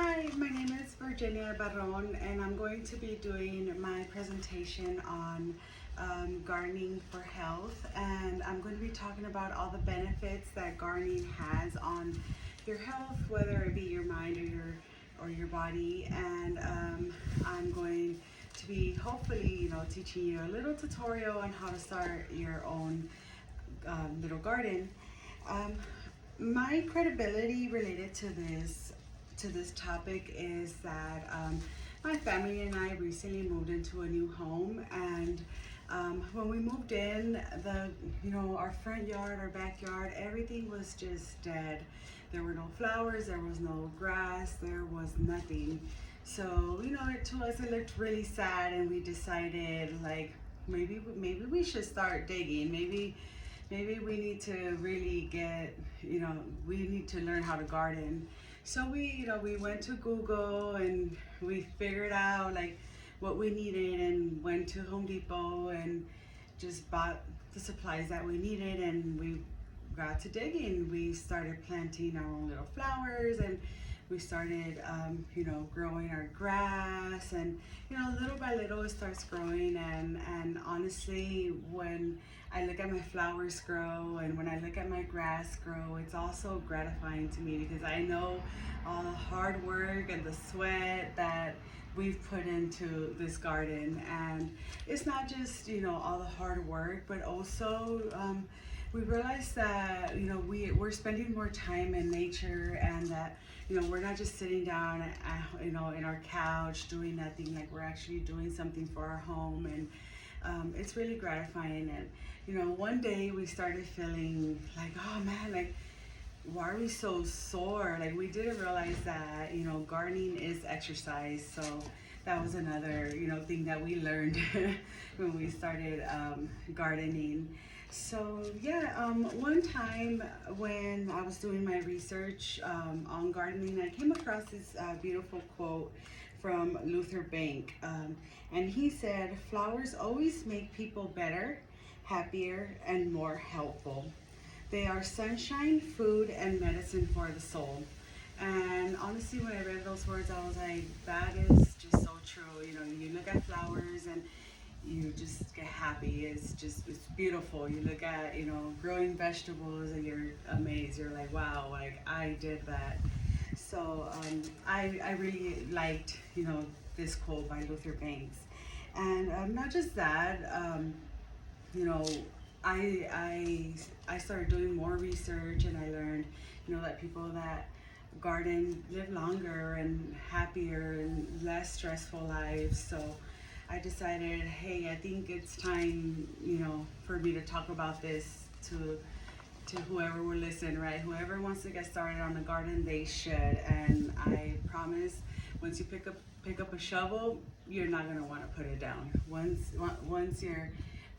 Hi, my name is Virginia Barron, and I'm going to be doing my presentation on gardening for health. And I'm going to be talking about all the benefits that gardening has on your health, whether it be your mind or your body. And I'm going to be hopefully, teaching you a little tutorial on how to start your own little garden. Um, my credibility related to this topic is that my family and I recently moved into a new home, and when we moved in, our front yard, our backyard, everything was just dead. There were no flowers, there was no grass, there was nothing. So to us it looked really sad, and we decided like maybe we should start digging. Maybe we need to really we need to learn how to garden. So we went to Google and we figured out like what we needed and went to Home Depot and just bought the supplies that we needed, and we got to digging. We started planting our own little flowers, and we started growing our grass, and little by little it starts growing. And honestly, when I look at my flowers grow and when I look at my grass grow, it's also gratifying to me because I know all the hard work and the sweat that we've put into this garden. And it's not just all the hard work, but also we realized that we're spending more time in nature, and that we're not just sitting down in our couch doing nothing. Like, we're actually doing something for our home. And it's really gratifying. And one day we started feeling like, oh man, like, why are we so sore? Like, we didn't realize that gardening is exercise. So that was another thing that we learned when we started gardening. So yeah, one time when I was doing my research on gardening, I came across this beautiful quote from Luther Bank, and he said, "Flowers always make people better, happier, and more helpful. They are sunshine, food, and medicine for the soul." And honestly, when I read those words, I was like, that is just so true. You look at flowers and you just get happy. It's beautiful. You look at growing vegetables and you're amazed. You're like, wow, like I did that. So I really liked this quote by Luther Banks. And not just that, you know I started doing more research, and I learned that people that garden live longer and happier and less stressful lives. So I decided, hey, I think it's time, for me to talk about this to whoever will listen, right? Whoever wants to get started on a garden, they should. And I promise, once you pick up a shovel, you're not gonna want to put it down. Once your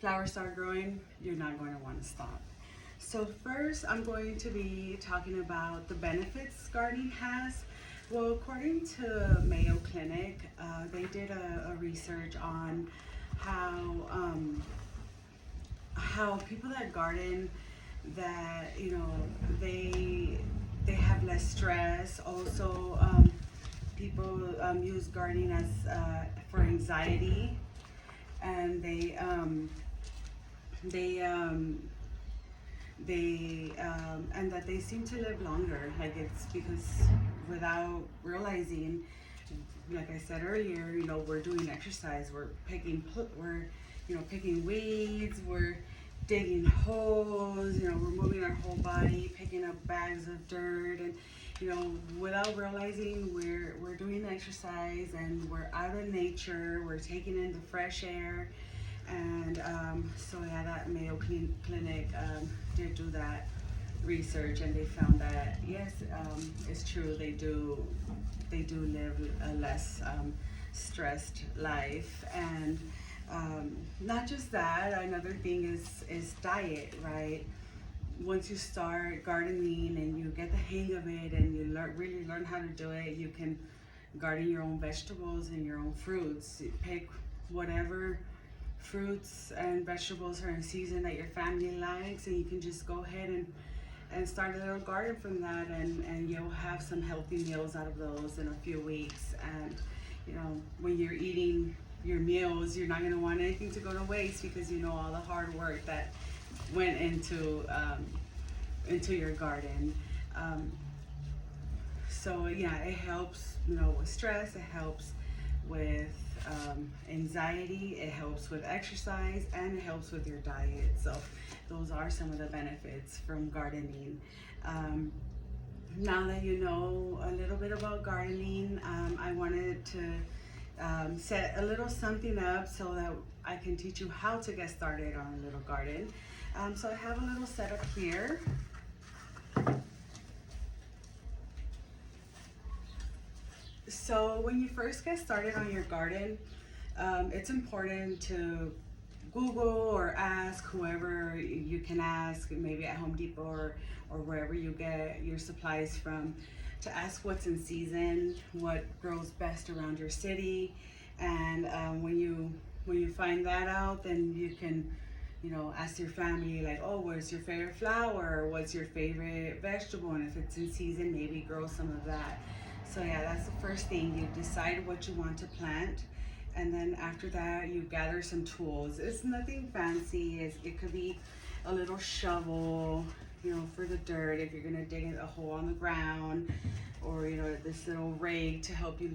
flowers start growing, you're not going to want to stop. So first, I'm going to be talking about the benefits gardening has. Well, according to Mayo Clinic, they did a research on how people that garden, that they have less stress. Also, people use gardening as for anxiety, and and that they seem to live longer. Like, it's because without realizing, like I said earlier, we're doing exercise. We're picking weeds. We're digging holes. We're moving our whole body, picking up bags of dirt, and without realizing, we're doing exercise, and we're out in nature. We're taking in the fresh air. And so yeah, that Mayo Clinic did do that research, and they found that yes, it's true. They do live a less stressed life. And not just that, another thing is diet, right? Once you start gardening and you get the hang of it, and you really learn how to do it, you can garden your own vegetables and your own fruits. You pick whatever fruits and vegetables are in season that your family likes, and you can just go ahead and start a little garden from that, and you'll have some healthy meals out of those in a few weeks. And you know, when you're eating your meals, you're not going to want anything to go to waste, because you know all the hard work that went into your garden. So yeah, it helps, you know, with stress. It helps with anxiety. It helps with exercise, and it helps with your diet. So those are some of the benefits from gardening. Now that you know a little bit about gardening, I wanted to set a little something up so that I can teach you how to get started on a little garden. So I have a little setup here. So when you first get started on your garden, it's important to Google or ask whoever you can ask, maybe at Home Depot or wherever you get your supplies from, to ask what's in season, what grows best around your city. And when you find that out, then you can, you know, ask your family, like, oh, what's your favorite flower? What's your favorite vegetable? And if it's in season, maybe grow some of that. So yeah, that's the first thing. You decide what you want to plant, and then after that, you gather some tools. It's nothing fancy. It could be a little shovel, you know, for the dirt if you're gonna dig a hole on the ground, or you know, this little rake to help you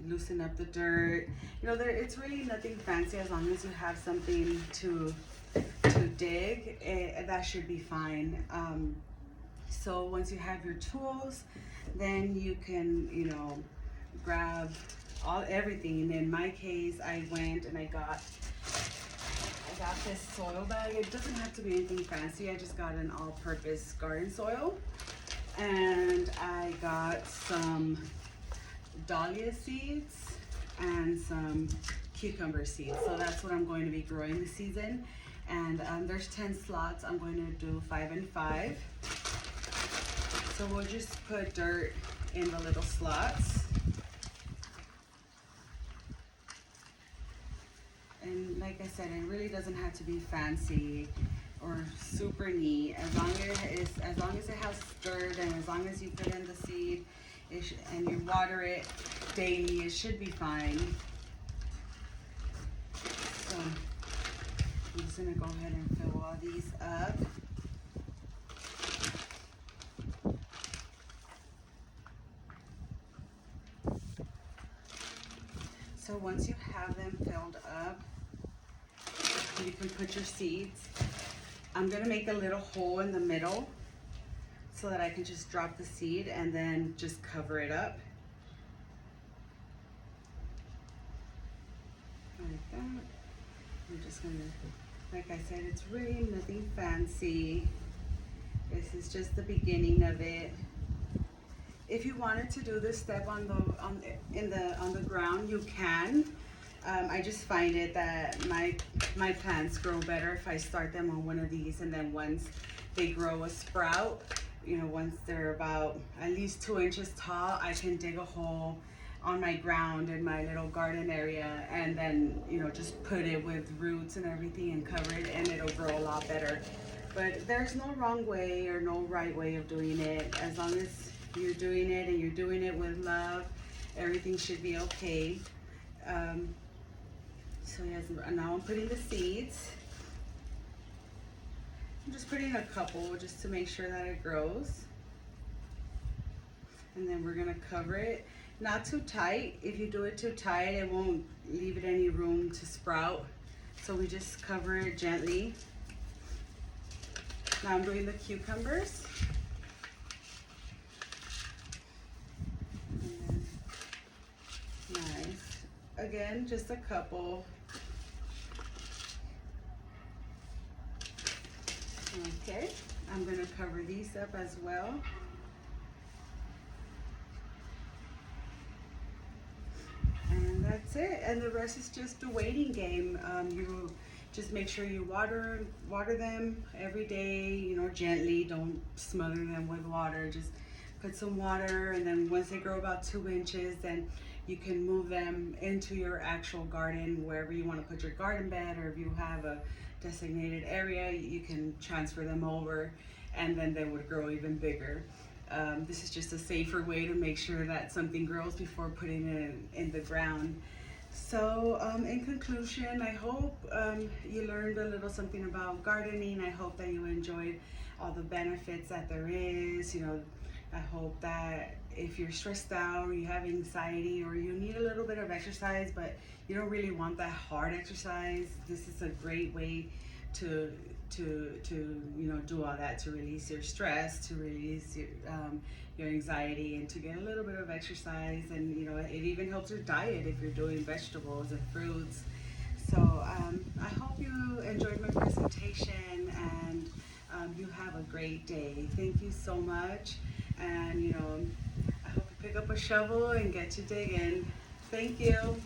loosen up the dirt. You know, it's really nothing fancy. As long as you have something to dig, that should be fine. So once you have your tools, then you can, you know, grab everything. And in my case, I went and I got this soil bag. It doesn't have to be anything fancy. I just got an all-purpose garden soil, and I got some dahlia seeds and some cucumber seeds. So that's what I'm going to be growing this season. And there's 10 slots. I'm going to do 5 and 5. So we'll just put dirt in the little slots. And like I said, it really doesn't have to be fancy or super neat. As long as it has dirt, and as long as you put in the seed and you water it daily, it should be fine. So I'm just gonna go ahead and fill all these up. So once you have them filled up, you can put your seeds. I'm gonna make a little hole in the middle so that I can just drop the seed and then just cover it up. Like that. I'm just gonna, like I said, it's really nothing fancy. This is just the beginning of it. If you wanted to do this step on the ground, you can. I just find it that my plants grow better if I start them on one of these, and then once they grow a sprout, you know, once they're about at least 2 inches tall, I can dig a hole on my ground in my little garden area, and then, you know, just put it with roots and everything and cover it, and it'll grow a lot better. But there's no wrong way or no right way of doing it. As long as you're doing it and you're doing it with love, everything should be okay. So yes, now I'm putting the seeds. I'm just putting a couple just to make sure that it grows. And then we're gonna cover it. Not too tight. If you do it too tight, it won't leave it any room to sprout. So we just cover it gently. Now I'm doing the cucumbers. Nice. Again, just a couple. Okay, I'm gonna cover these up as well. And that's it. And the rest is just a waiting game. You just make sure you water them every day, you know, gently. Don't smother them with water. Just put some water, and then once they grow about 2 inches, then you can move them into your actual garden, wherever you want to put your garden bed, or if you have a designated area, you can transfer them over. and then they would grow even bigger. This is just a safer way to make sure that something grows before putting it in the ground. So, in conclusion, I hope you learned a little something about gardening. I hope that you enjoyed all the benefits that there is. I hope that if you're stressed out or you have anxiety or you need a little bit of exercise, but you don't really want that hard exercise, this is a great way to do all that, to release your stress, to release your anxiety, and to get a little bit of exercise. And it even helps your diet if you're doing vegetables and fruits. So I hope you enjoyed my presentation, and you have a great day. Thank you so much, and I hope you pick up a shovel and get to digging. Thank you.